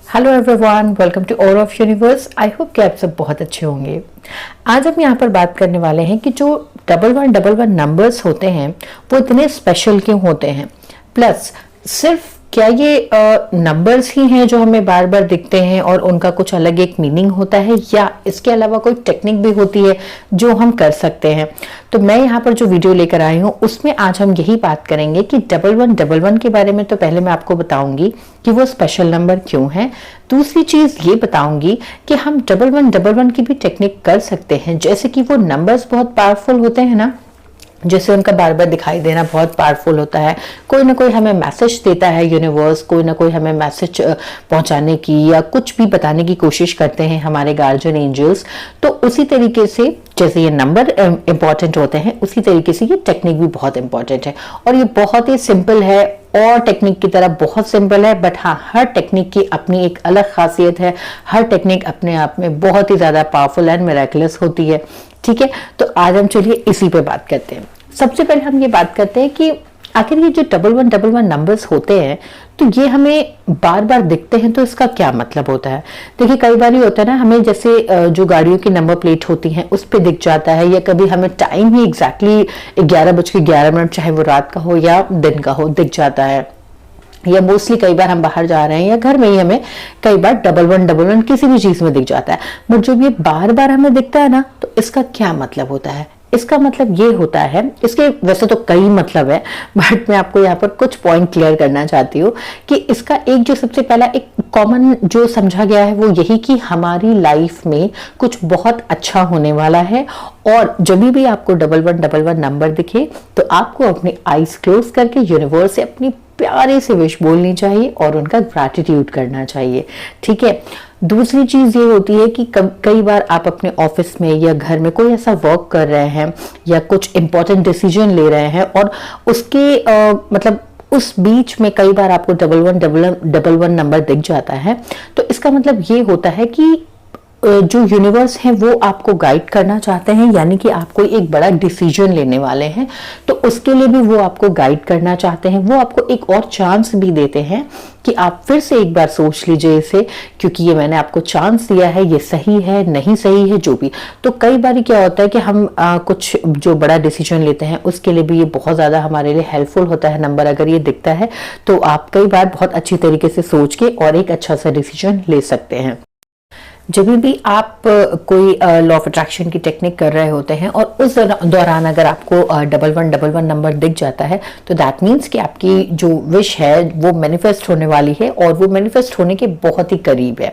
Hello everyone, welcome to all of universe. I hope कि आप सब बहुत अच्छे होंगे। आज हम यहाँ पर बात करने वाले हैं कि जो 1111 नंबर्स होते हैं वो इतने स्पेशल क्यों होते हैं। प्लस सिर्फ क्या ये नंबर्स ही हैं जो हमें बार बार दिखते हैं और उनका कुछ अलग एक मीनिंग होता है, या इसके अलावा कोई टेक्निक भी होती है जो हम कर सकते हैं। तो मैं यहाँ पर जो वीडियो लेकर आई हूँ उसमें आज हम यही बात करेंगे कि 1111 के बारे में। तो पहले मैं आपको बताऊंगी कि वो स्पेशल नंबर क्यों है। दूसरी चीज ये बताऊंगी कि हम 1111 की भी टेक्निक कर सकते हैं, जैसे कि वो नंबर्स बहुत पावरफुल होते हैं ना, जैसे उनका बार बार दिखाई देना बहुत पावरफुल होता है। कोई ना कोई हमें मैसेज देता है यूनिवर्स, कोई ना कोई हमें मैसेज पहुंचाने की या कुछ भी बताने की कोशिश करते हैं हमारे गार्जियन एंजल्स। तो उसी तरीके से जैसे ये नंबर इंपॉर्टेंट होते हैं, उसी तरीके से ये टेक्निक भी बहुत इंपॉर्टेंट है। और ये बहुत ही सिंपल है और टेक्निक की तरह बहुत सिंपल है, बट हाँ, हर टेक्निक की अपनी एक अलग खासियत है। हर टेक्निक अपने आप में बहुत ही ज्यादा पावरफुल एंड मिरेकलस होती है। ठीक है, तो आज हम चलिए इसी पे बात करते हैं। सबसे पहले हम ये बात करते हैं कि आखिर ये जो 1111 नंबर्स होते हैं तो ये हमें बार बार दिखते हैं, तो इसका क्या मतलब होता है। देखिए, कई बार ये होता है ना, हमें जैसे जो गाड़ियों की नंबर प्लेट होती हैं उस पे दिख जाता है, या कभी हमें टाइम ही एग्जैक्टली 11:11, चाहे वो रात का हो या दिन का हो, दिख जाता है। या मोस्टली कई बार हम बाहर जा रहे हैं या घर में ही हमें कई बार 1111 किसी भी चीज में दिख जाता है। बट जब ये बार बार हमें दिखता है ना, तो इसका क्या मतलब होता है। इसका मतलब ये होता है, इसके वैसे तो कई मतलब है, बट मैं आपको यहाँ पर कुछ पॉइंट क्लियर करना चाहती हूँ कि इसका एक जो सबसे पहला एक कॉमन जो समझा गया है वो यही कि हमारी लाइफ में कुछ बहुत अच्छा होने वाला है। और जब भी आपको 1111 नंबर दिखे तो आपको अपनी आईज क्लोज करके यूनिवर्स से अपनी प्यारे से विश बोलनी चाहिए और उनका ग्रैटिट्यूड करना चाहिए। ठीक है। दूसरी चीज ये होती है कि कई बार आप अपने ऑफिस में या घर में कोई ऐसा वर्क कर रहे हैं या कुछ इंपॉर्टेंट डिसीजन ले रहे हैं और उसके मतलब उस बीच में कई बार आपको 1111 नंबर दिख जाता है, तो इसका मतलब ये होता है कि जो यूनिवर्स है वो आपको गाइड करना चाहते हैं, यानी कि आप कोई एक बड़ा डिसीजन लेने वाले हैं तो उसके लिए भी वो आपको गाइड करना चाहते हैं। वो आपको एक और चांस भी देते हैं कि आप फिर से एक बार सोच लीजिए इसे, क्योंकि ये मैंने आपको चांस दिया है, ये सही है नहीं सही है जो भी। तो कई बार क्या होता है कि हम कुछ जो बड़ा डिसीजन लेते हैं उसके लिए भी ये बहुत ज्यादा हमारे लिए हेल्पफुल होता है। नंबर अगर ये दिखता है तो आप कई बार बहुत अच्छी तरीके से सोच के और एक अच्छा सा डिसीजन ले सकते हैं। जब भी आप कोई लॉ ऑफ अट्रैक्शन की टेक्निक कर रहे होते हैं और उस दौरान अगर आपको 1111 नंबर दिख जाता है तो दैट मीन्स कि आपकी जो विश है वो मैनिफेस्ट होने वाली है और वो मैनिफेस्ट होने के बहुत ही करीब है।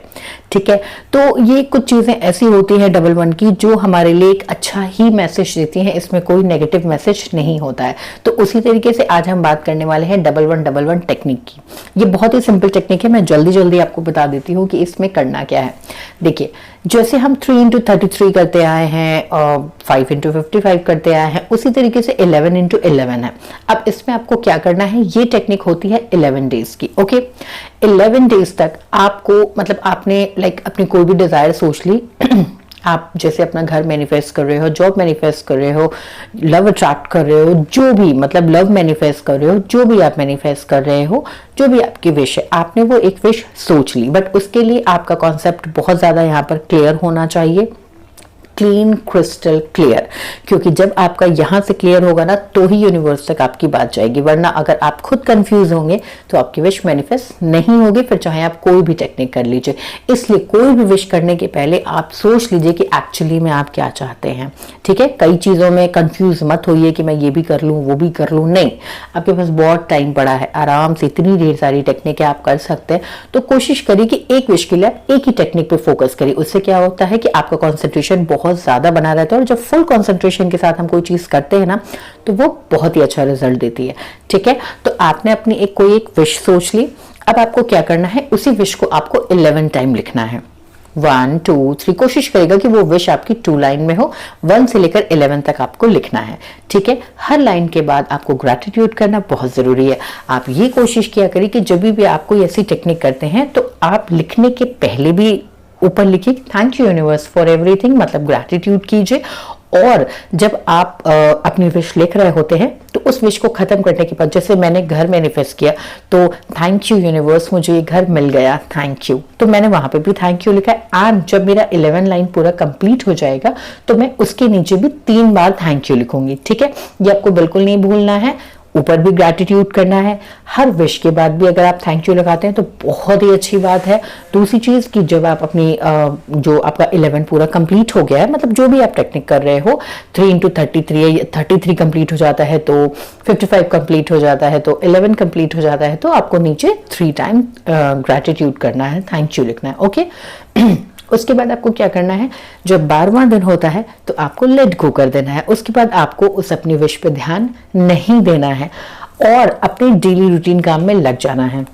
ठीक है, तो ये कुछ चीजें ऐसी होती हैं 11 की जो हमारे लिए एक अच्छा ही मैसेज देती हैं, इसमें कोई नेगेटिव मैसेज नहीं होता है। तो उसी तरीके से आज हम बात करने वाले हैं 1111 टेक्निक की। ये बहुत ही सिंपल टेक्निक है, मैं जल्दी जल्दी आपको बता देती हूँ कि इसमें करना क्या है। देखिए, जैसे हम 3 into 33 करते आए हैं और 5 into 55 करते आए हैं, उसी तरीके से 11 into 11 है। अब इसमें आपको क्या करना है, ये टेक्निक होती है 11 डेज की। ओके, 11 डेज तक आपको मतलब आपने अपनी कोई भी डिजायर सोच ली आप जैसे अपना घर मैनिफेस्ट कर रहे हो, जॉब मैनिफेस्ट कर रहे हो, लव अट्रैक्ट कर रहे हो, जो भी मतलब लव मैनिफेस्ट कर रहे हो, जो भी आप मैनिफेस्ट कर रहे हो, जो भी आपकी विश है, आपने वो एक विश सोच ली। बट उसके लिए आपका कॉन्सेप्ट बहुत ज्यादा यहाँ पर क्लियर होना चाहिए, क्लीन क्रिस्टल क्लियर, क्योंकि जब आपका यहां से क्लियर होगा ना तो ही यूनिवर्स तक आपकी बात जाएगी। वरना अगर आप खुद कंफ्यूज होंगे तो आपकी विश मैनिफेस्ट नहीं होगी, फिर चाहे आप कोई भी टेक्निक कर लीजिए। इसलिए कोई भी विश करने के पहले आप सोच लीजिए कि एक्चुअली में आप क्या चाहते हैं। ठीक है, कई चीजों में कंफ्यूज मत होइए कि मैं ये भी कर लूं वो भी कर लूं, नहीं, आपके पास बहुत टाइम पड़ा है, आराम से इतनी ढेर सारी टेक्निक आप कर सकते हैं। तो कोशिश करिए कि एक विश के लिए एक ही टेक्निक पे फोकस करिए। उससे क्या होता है कि आपका कॉन्सेंट्रेशन बहुत ज्यादा बना रहता है और जब फुल कंसंट्रेशन के साथ हम कोई चीज करते हैं ना तो वो बहुत ही अच्छा रिजल्ट देती है। ठीक है, तो आपने अपनी कोई एक विश सोच ली। अब आपको क्या करना है, उसी विश को आपको 11 टाइम लिखना है। 1 2 3, कोशिश करेगा कि वो विश आपकी 2 लाइन में हो, 1 से लेकर 11 तक आपको लिखना है। ठीक है, हर लाइन के बाद आपको ग्रैटिट्यूड करना बहुत जरूरी है। आप ये कोशिश किया करिए कि जब भी आप कोई ऐसी टेक्निक करते हैं तो आप लिखने के पहले भी ऊपर लिखिए thank you universe for everything, मतलब ग्रैटिट्यूड कीजिए। और जब आप अपनी विश लिख रहे होते हैं तो उस विश को खत्म करने के बाद, जैसे मैंने घर मैनिफेस्ट किया तो थैंक यू यूनिवर्स, मुझे ये घर मिल गया, थैंक यू, तो मैंने वहां पे भी थैंक यू लिखा है। एंड जब मेरा 11 लाइन पूरा कंप्लीट हो जाएगा तो मैं उसके नीचे भी 3 बार थैंक यू लिखूंगी। ठीक है, ये आपको बिल्कुल नहीं भूलना है। ऊपर भी ग्रैटिट्यूड करना है। हर विश के बाद भी अगर आप थैंक यू लगाते हैं तो बहुत ही अच्छी बात है। दूसरी चीज कि जब आप अपनी जो आपका 11 पूरा कंप्लीट हो गया है, मतलब जो भी आप टेक्निक कर रहे हो, 3 into 33 33 कंप्लीट हो जाता है तो 55 कंप्लीट हो जाता है तो 11 कंप्लीट हो जाता है, तो आपको नीचे 3 टाइम ग्रैटिट्यूड करना है, थैंक यू लिखना है। ओके उसके बाद आपको क्या करना है, जब 12वां दिन होता है तो आपको लेट गो कर देना है। उसके बाद आपको उस अपनी विश पे ध्यान नहीं देना है और अपने डेली रूटीन काम में लग जाना है।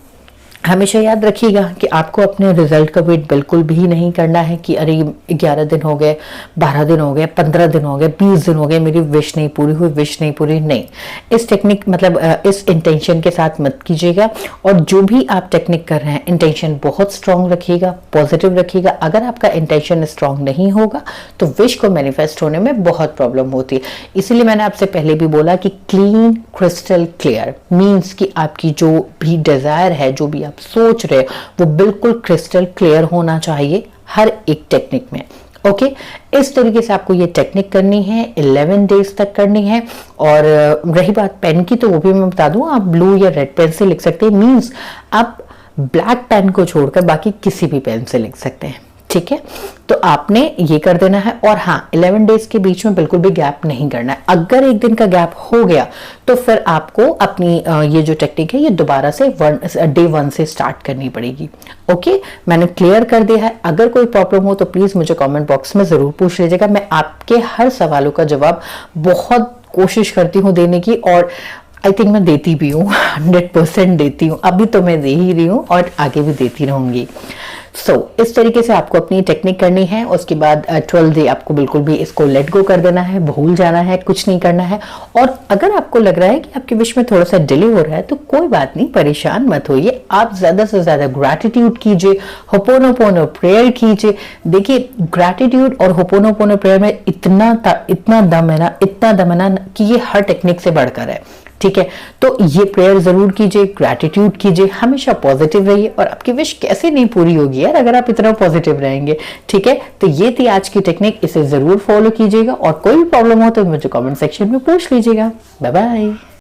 हमेशा याद रखिएगा कि आपको अपने रिजल्ट का वेट बिल्कुल भी नहीं करना है कि अरे 11 दिन हो गए, 12 दिन हो गए, 15 दिन हो गए, 20 दिन हो गए, मेरी विश नहीं पूरी हुई, विश नहीं पूरी। नहीं, इस टेक्निक मतलब इस इंटेंशन के साथ मत कीजिएगा। और जो भी आप टेक्निक कर रहे हैं, इंटेंशन बहुत स्ट्रांग रखिएगा, पॉजिटिव रखिएगा। अगर आपका इंटेंशन स्ट्रांग नहीं होगा तो विश को मैनिफेस्ट होने में बहुत प्रॉब्लम होती है। इसीलिए मैंने आपसे पहले भी बोला कि क्लीन क्रिस्टल क्लियर मीन्स कि आपकी जो भी डिजायर है, जो भी सोच रहे वो बिल्कुल क्रिस्टल क्लियर होना चाहिए हर एक टेक्निक में। ओके इस तरीके से आपको ये टेक्निक करनी है, 11 डेज तक करनी है। और रही बात पेन की, तो वो भी मैं बता दूं, आप ब्लू या रेड पेन से लिख सकते हैं। मींस आप ब्लैक पेन को छोड़कर बाकी किसी भी पेन से लिख सकते हैं। ठीक है, तो आपने ये कर देना है। और हाँ, 11 डेज के बीच में बिल्कुल भी गैप नहीं करना है। अगर एक दिन का गैप हो गया तो फिर आपको अपनी ये जो टेक्निक है ये दोबारा से डे 1 से स्टार्ट करनी पड़ेगी। ओके, मैंने क्लियर कर दिया है। अगर कोई प्रॉब्लम हो तो प्लीज मुझे कमेंट बॉक्स में जरूर पूछ लीजिएगा। मैं आपके हर सवालों का जवाब बहुत कोशिश करती हूँ देने की, और आई थिंक मैं देती भी हूँ, 100% देती हूँ। अभी तो मैं दे ही रही हूँ और आगे भी देती रहूंगी। इस तरीके से आपको अपनी टेक्निक करनी है। उसके बाद 12 डे आपको बिल्कुल भी इसको लेट गो कर देना है, भूल जाना है, कुछ नहीं करना है। और अगर आपको लग रहा है कि आपके विश में थोड़ा सा डिले हो रहा है तो कोई बात नहीं, परेशान मत होइए। आप ज्यादा से ज्यादा ग्रैटिट्यूड कीजिए, होपोनोपोनो प्रेयर कीजिए। देखिए, ग्रैटिट्यूड और होपोनोपोनो प्रेयर में इतना दम है ना कि ये हर टेक्निक से बढ़कर है। ठीक है, तो ये प्रेयर जरूर कीजिए, ग्रैटिट्यूड कीजिए, हमेशा पॉजिटिव रहिए और आपकी विश कैसे नहीं पूरी होगी यार अगर आप इतना पॉजिटिव रहेंगे। ठीक है, तो ये थी आज की टेक्निक, इसे जरूर फॉलो कीजिएगा। और कोई भी प्रॉब्लम हो तो मुझे कमेंट सेक्शन में पूछ लीजिएगा। Bye bye.